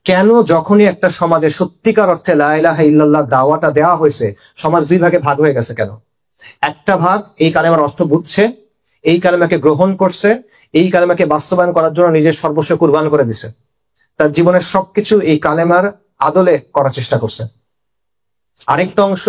কেন যখনই একটা সমাজে সত্যিকার অর্থে লা ইলাহা ইল্লাল্লাহ দাওয়াটা দেওয়া হয়েছে, সমাজ দুই ভাগে ভাগ হয়ে গেছে কেন? একটা ভাগ এই কালেমার অর্থ বুঝছে, এই কালেমাকে গ্রহণ করছে, এই কালেমাকে বাস্তবায়ন করার জন্য নিজের সর্বস্ব কুরবান করে দিছে, তার জীবনের সবকিছু এই কালেমার আদলে করার চেষ্টা করছে। আরেকটা অংশ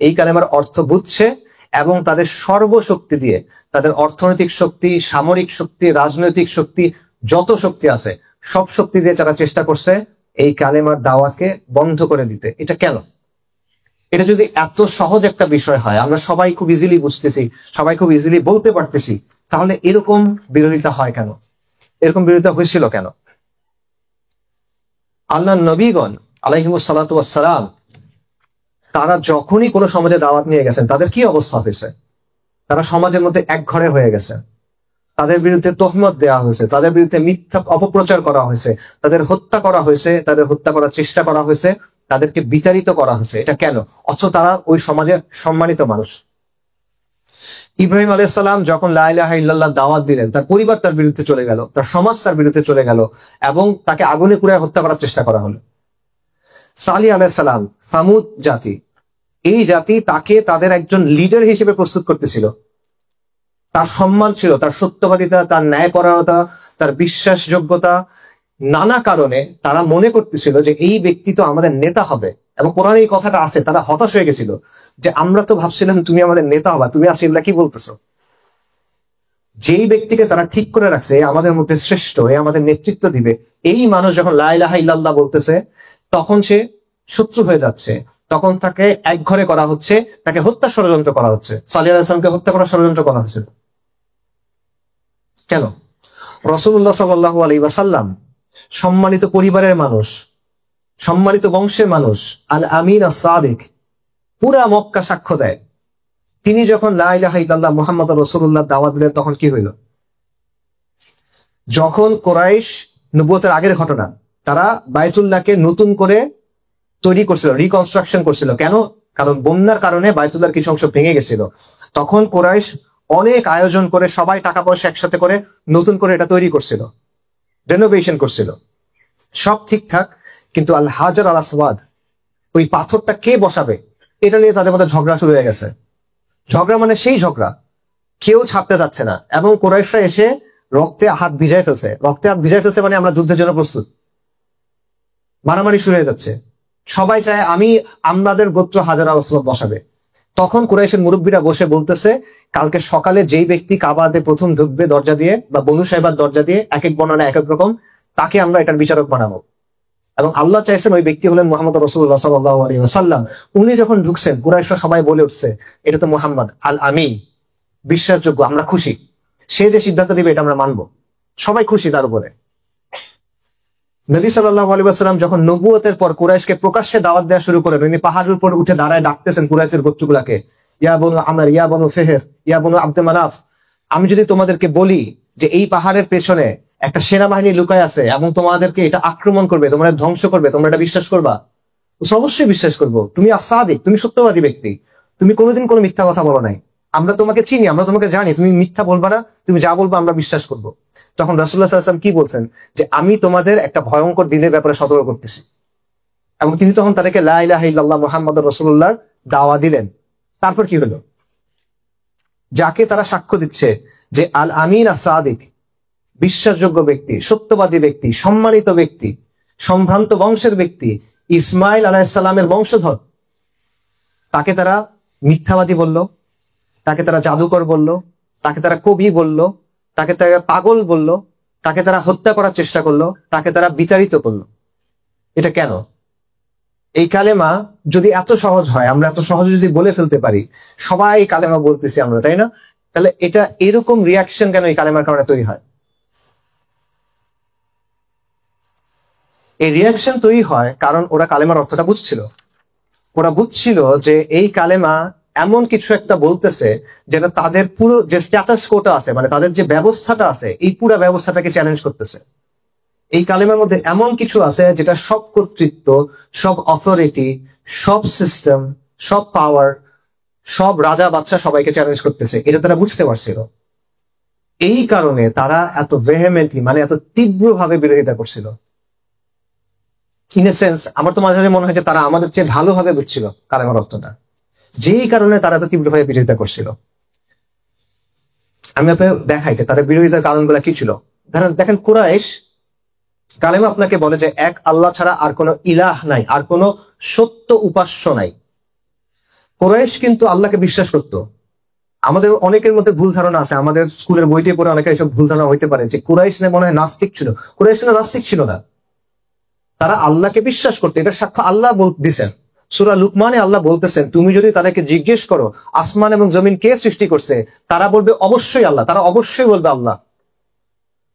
এই কালেমার অর্থ বুঝছে এবং তাদের সর্বশক্তি দিয়ে, তাদের অর্থনৈতিক শক্তি, সামরিক শক্তি, রাজনৈতিক শক্তি, যত শক্তি আছে সব শক্তি দিয়ে তারা চেষ্টা করছে এই কালেমার দাওয়াতকে বন্ধ করে দিতে। এটা কেন? এটা যদি এত সহজ একটা বিষয় হয়, আমরা সবাই খুব ইজিলি বুঝতেছি, সবাই খুব ইজিলি বলতে পারতেছি, তাহলে এরকম বিরোধিতা হয় কেন? এরকম বিরোধিতা হয়েছিল কেন? আল্লাহ নবীগণ আলাইহিমুস সালাতু ওয়াস সালাম তারা যখনই কোনো সমাজে দাওয়াত নিয়ে গেছেন, তাদের কি অবস্থা হয়েছে? তারা সমাজের মধ্যে এক ঘরে হয়ে গেছে, তাদের বিরুদ্ধে তহমত দেওয়া হয়েছে, তাদের বিরুদ্ধে মিথ্যা অপপ্রচার করা হয়েছে, তাদের হত্যা করা হয়েছে, তাদের হত্যা করার চেষ্টা করা হয়েছে, তাদেরকে বিতাড়িত করা হয়েছে। এটা কেন? অথচ তারা ওই সমাজের সম্মানিত মানুষ। ইব্রাহিম আলাইহিস সালাম যখন লা ইলাহা ইল্লাল্লাহ দাওয়াত দিলেন, তার পরিবার তার বিরুদ্ধে চলে গেল, তার সমাজ তার বিরুদ্ধে চলে গেল এবং তাকে আগুনে পুড়িয়ে হত্যা করার চেষ্টা করা হলো। সালিহ আলাইহিস সালাম, সামুদ জাতি, এই জাতি তাকে তাদের একজন লিডার হিসেবে প্রস্তুত করতেছিল। তার সম্মান ছিল, তার সত্যবাদিতা, তার ন্যায়পরায়ণতা, তার বিশ্বাসযোগ্যতা, নানা কারণে তারা মনে করতেছিল যে এই ব্যক্তি তো আমাদের নেতা হবে। এবং কোরআনে এই কথাটা আছে, তারা হতাশ হয়ে গেছিল যে আমরা তো ভাবছিলাম তুমি আমাদের নেতা হবা, তুমি আজকে এগুলা কি বলতেছো? যেই ব্যক্তিকে তারা ঠিক করে রাখছে আমাদের মধ্যে শ্রেষ্ঠ, এ আমাদের নেতৃত্ব দিবে, এই মানুষ যখন লা ইলাহা ইল্লাল্লাহ বলতেছে, তখন সে শত্রু হয়ে যাচ্ছে, তখন তাকে এক ঘরে করা হচ্ছে, তাকে হত্যা ষড়যন্ত্র করা হচ্ছে। সালিহ আলাইহিস সালামকে হত্যা করার ষড়যন্ত্র করা হয়েছে কেন? রাসূলুল্লাহ সাল্লাল্লাহু আলাইহি ওয়াসাল্লাম সম্মানিত পরিবারের মানুষ, সম্মানিত বংশের মানুষ, আল আমিন আস-সাদিক, পুরা মক্কা সাক্ষ্য দেয়। তিনি যখন লা ইলাহা ইল্লাল্লাহ মুহাম্মাদুর রাসূলুল্লাহ দাওয়াত দিলেন, তখন কি হইল? যখন কুরাইশ, নবুয়তের আগের ঘটনা, তারা বায়তুল্লাহকে নতুন করে তৈরি করছিল, রিকনস্ট্রাকশন করছিল। কেন? কারণ বন্যার কারণে বায়তুল্লাহর কিছু অংশ ভেঙে গেছিল। তখন কুরাইশ অনেক আয়োজন করে, সবাই টাকা পয়সা একসাথে করে নতুন করে এটা তৈরি করছিল, রেনোভেশন করছিল, সব ঠিকঠাক। কিন্তু আল হাজার আল আসওয়াদ, ওই পাথরটা কে বসাবে, এটা নিয়ে তাদের মধ্যে ঝগড়া শুরু হয়ে গেছে। ঝগড়া মানে সেই ঝগড়া, কেউ ছাড়তে যাচ্ছে না। এবং কুরাইশরা এসে রক্তে হাত ভিজায় ফেলছে। রক্তে হাত ভিজায় ফেলছে মানে আমরা যুদ্ধের জন্য প্রস্তুত। মারামারি শুরু হয়ে যাচ্ছে, সবাই চায় আমাদের গোত্র হাজার আল আসওয়াদ বসাবে। তখন কুরাইশের মুরব্বীরা বসে বলতেছে, কালকে সকালে যেই ব্যক্তি কাবাতে প্রথম ঢুকবে দরজা দিয়ে, বা বনু সাইবার দরজা দিয়ে, এক এক বর্ণনা এক এক রকম, তাকে আমরা এটার বিচারক বানাবো। এবং আল্লাহ চাইছেন ওই ব্যক্তি হলেন মুহাম্মদ রাসূলুল্লাহ সাল্লাল্লাহু আলাইহি ওয়াসাল্লাম। উনি যখন ঢুকছেন, কুরাইশরা সবাই বলে উঠছে, এটা তো মুহাম্মদ আল আমিন, বিশ্বাসযোগ্য, আমরা খুশি, সে যে সিদ্ধান্ত দিবে এটা আমরা মানবো। সবাই খুশি তার উপরে। নবী সাল্লাল্লাহু আলাইহি ওয়াসাল্লাম যখন নবুয়তের পর কুরাইশকে প্রকাশ্যে দাওয়াত দেওয়া শুরু করেন, উনি পাহাড়ের উপর উঠে দাঁড়ায় ডাকতেছেন কুরাইশের গোত্রগুলাকে, ইয়া বনু আমর, ইয়া বনু ফেহের, ইয়া বনু আব্দে মানাফ, আমি যদি তোমাদেরকে বলি যে এই পাহাড়ের পেছনে একটা সেনাবাহিনী লুকায় আছে এবং তোমাদেরকে এটা আক্রমণ করবে, তোমরা ধ্বংস করবে, তোমরা এটা বিশ্বাস করবা? অবশ্যই বিশ্বাস করবো। তুমি আস-সাদিক, তুমি সত্যবাদী ব্যক্তি, তুমি কোনোদিন কোনো মিথ্যা কথা বলো নাই, আমরা তোমাকে চিনি, আমরা তোমাকে জানি, তুমি মিথ্যা বলবা না, তুমি যা বলবা আমরা বিশ্বাস করবো। তখন রাসূলুল্লাহ সাল্লাল্লাহু আলাইহি ওয়াসাল্লাম কি বলছেন? যে আমি তোমাদের একটা ভয়ঙ্কর দিনের ব্যাপারে সতর্ক করতেছি। এবং তিনি তখন তাদেরকে লা ইলাহা ইল্লাল্লাহ মুহাম্মাদুর রাসূলুল্লাহর দাওয়া দিলেন। তারপর কি হলো? যাকে তারা সাক্ষ্য দিচ্ছে যে আল আমিন আস-সাদিক, বিশ্বাসযোগ্য ব্যক্তি, সত্যবাদী ব্যক্তি, সম্মানিত ব্যক্তি, সম্ভ্রান্ত বংশের ব্যক্তি, ইসমাইল আলাইহিস সালামের বংশধর, তাকে তারা মিথ্যাবাদী বলল, তাকে তারা জাদুকর বলল, তাকে তারা কবি বলল, তাকে তারা পাগল বলল, তাকে তারা হত্যা করার চেষ্টা করলো, তাকে তারা বিতাড়িত করলো। এটা কেন? এই কালেমা যদি এত সহজ হয়, আমরা এত সহজে যদি বলে ফেলতে পারি, সবাই কালেমা বলতেছি আমরা, তাই না? তাহলে এটা এরকম রিয়াকশন কেন এই কালেমার কারণে তৈরি হয়? এই রিয়াকশন তৈরি হয় কারণ ওরা কালেমার অর্থটা বুঝছিল। ওরা বুঝছিল যে এই কালেমা এমন কিছু একটা বলতেছে যেটা তাদের পুরো যে স্ট্যাটাস কোটা আছে, মানে তাদের যে ব্যবস্থাটা আছে, এই পুরো ব্যবস্থাটাকে চ্যালেঞ্জ করতেছে। এই কালেমার মধ্যে এমন কিছু আছে যেটা সব কর্তৃত্ব, সব অথরিটি, সব সিস্টেম, সব পাওয়ার, সব রাজা বাদশা সবাইকে চ্যালেঞ্জ করতেছে। এটা তারা বুঝতে পারছিল। এই কারণে তারা এত ভেহেমেন্টলি, মানে এত তীব্রভাবে বিরোধিতা করছিল। ইন এ সেন্স আমার তো মাঝে মাঝে মনে হয় যে তারা আমাদের চেয়ে ভালোভাবে বুঝছিল কালেমার অর্থটা, যেই কারণে তারা তো তীব্রভাবে বিরোধিতা করছিল। আমি আপনাকে দেখাই যে তাদের বিরোধিতার কারণগুলো কি ছিল। দেখেন কুরাইশ কালেমা আপনাকে বলে যে এক আল্লাহ ছাড়া আর কোনো ইলাহ নাই, আর কোনো সত্য উপাস্য নাই। কুরাইশ কিন্তু আল্লাহকে বিশ্বাস করত। আমাদের অনেকের মধ্যে ভুল ধারণা আছে, আমাদের স্কুলের বইতে পড়ে অনেকের এসব ভুল ধারণা হইতে পারে যে কুরাইশ মনে হয় নাস্তিক ছিল। কুরাইশ নাস্তিক ছিল না, তারা আল্লাহকে বিশ্বাস করতো। এটা সাক্ষ্য আল্লাহ দিছেন। সূরা লুকমানে আল্লাহ বলতেছেন, তুমি যদি তাদেরকে জিজ্ঞেস করো আসমান এবং জমিন কে সৃষ্টি করছে, তারা বলবে অবশ্যই আল্লাহ। তারা অবশ্যই বলবে আল্লাহ।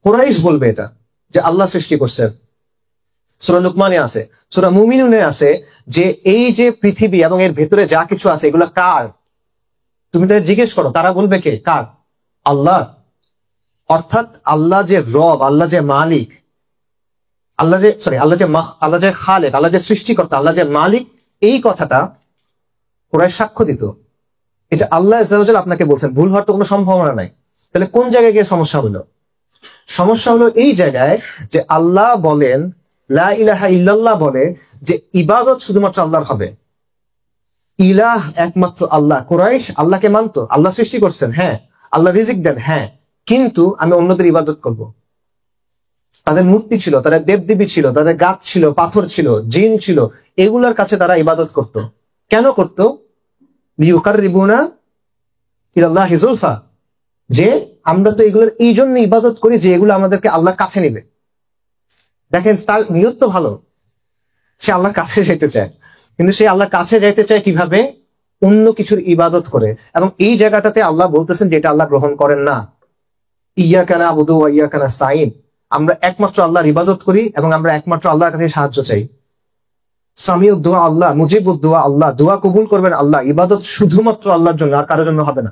কুরাইশ বলবে এটা যে আল্লাহ সৃষ্টি করছেন। সূরা লুকমানে আছে, সূরা মুমিনুনে আছে যে এই যে পৃথিবী এবং এর ভেতরে যা কিছু আছে এগুলা কার? তুমি তাদের জিজ্ঞেস করো, তারা বলবে কে? কার? আল্লাহ। অর্থাৎ আল্লাহ যে রব, আল্লাহ যে মালিক, আল্লাহ যে খালেক, আল্লাহ যে সৃষ্টিকর্তা, আল্লাহ যে মালিক, এই কথাটা কুরাইশ সাক্ষ্য দিত। এটা আল্লাহ আজ্জা ওয়া জাল্লা আপনাকে বলছেন, ভুল হওয়ার তো কোনো সম্ভাবনা নাই। তাহলে কোন জায়গায় গিয়ে সমস্যা হলো? সমস্যা হলো এই জায়গায় যে আল্লাহ বলেন, লা ইলাহা ইল্লাল্লাহ বলে যে ইবাদত শুধুমাত্র আল্লাহর হবে, ইলাহ একমাত্র আল্লাহ। কুরাইশ আল্লাহকে মানতো, আল্লাহ সৃষ্টি করছেন, হ্যাঁ, আল্লাহ রিজিক দেন, হ্যাঁ, কিন্তু আমি অন্যদের ইবাদত করব। তাদের মূর্তি ছিল, তাদের দেবদেবী ছিল, তাদের গাছ ছিল, পাথর ছিল, জিন ছিল, এগুলোর কাছে তারা ইবাদত করত। কেন করত? লিয়ুকাররিবুনা ইলাল্লাহি যুলফা, যে আমরা তো এগুলোর এই জন্য ইবাদত করি যে এগুলো আমাদেরকে আল্লাহর কাছে নেবে। দেখেন তার নিয়ত তো ভালো, সে আল্লাহর কাছে যেতে চায়, কিন্তু সে আল্লাহর কাছে যাইতে চায় কিভাবে? অন্য কিছুর ইবাদত করে। এবং এই জায়গাটাতে আল্লাহ বলতেছেন যে এটা আল্লাহ গ্রহণ করেন না। ইয়াকা না'বুদু ওয়া ইয়াকা নাস্তাঈন, আমরা একমাত্র আল্লাহর ইবাদত করি এবং আমরা একমাত্র আল্লাহর কাছে সাহায্য চাই। সামিউদ দুআ আল্লাহ, মুজিবুদ দুআ আল্লাহ, দোয়া কবুল করবেন আল্লাহ, ইবাদত শুধুমাত্র আল্লাহর জন্য, আর কারোর জন্য হবে না।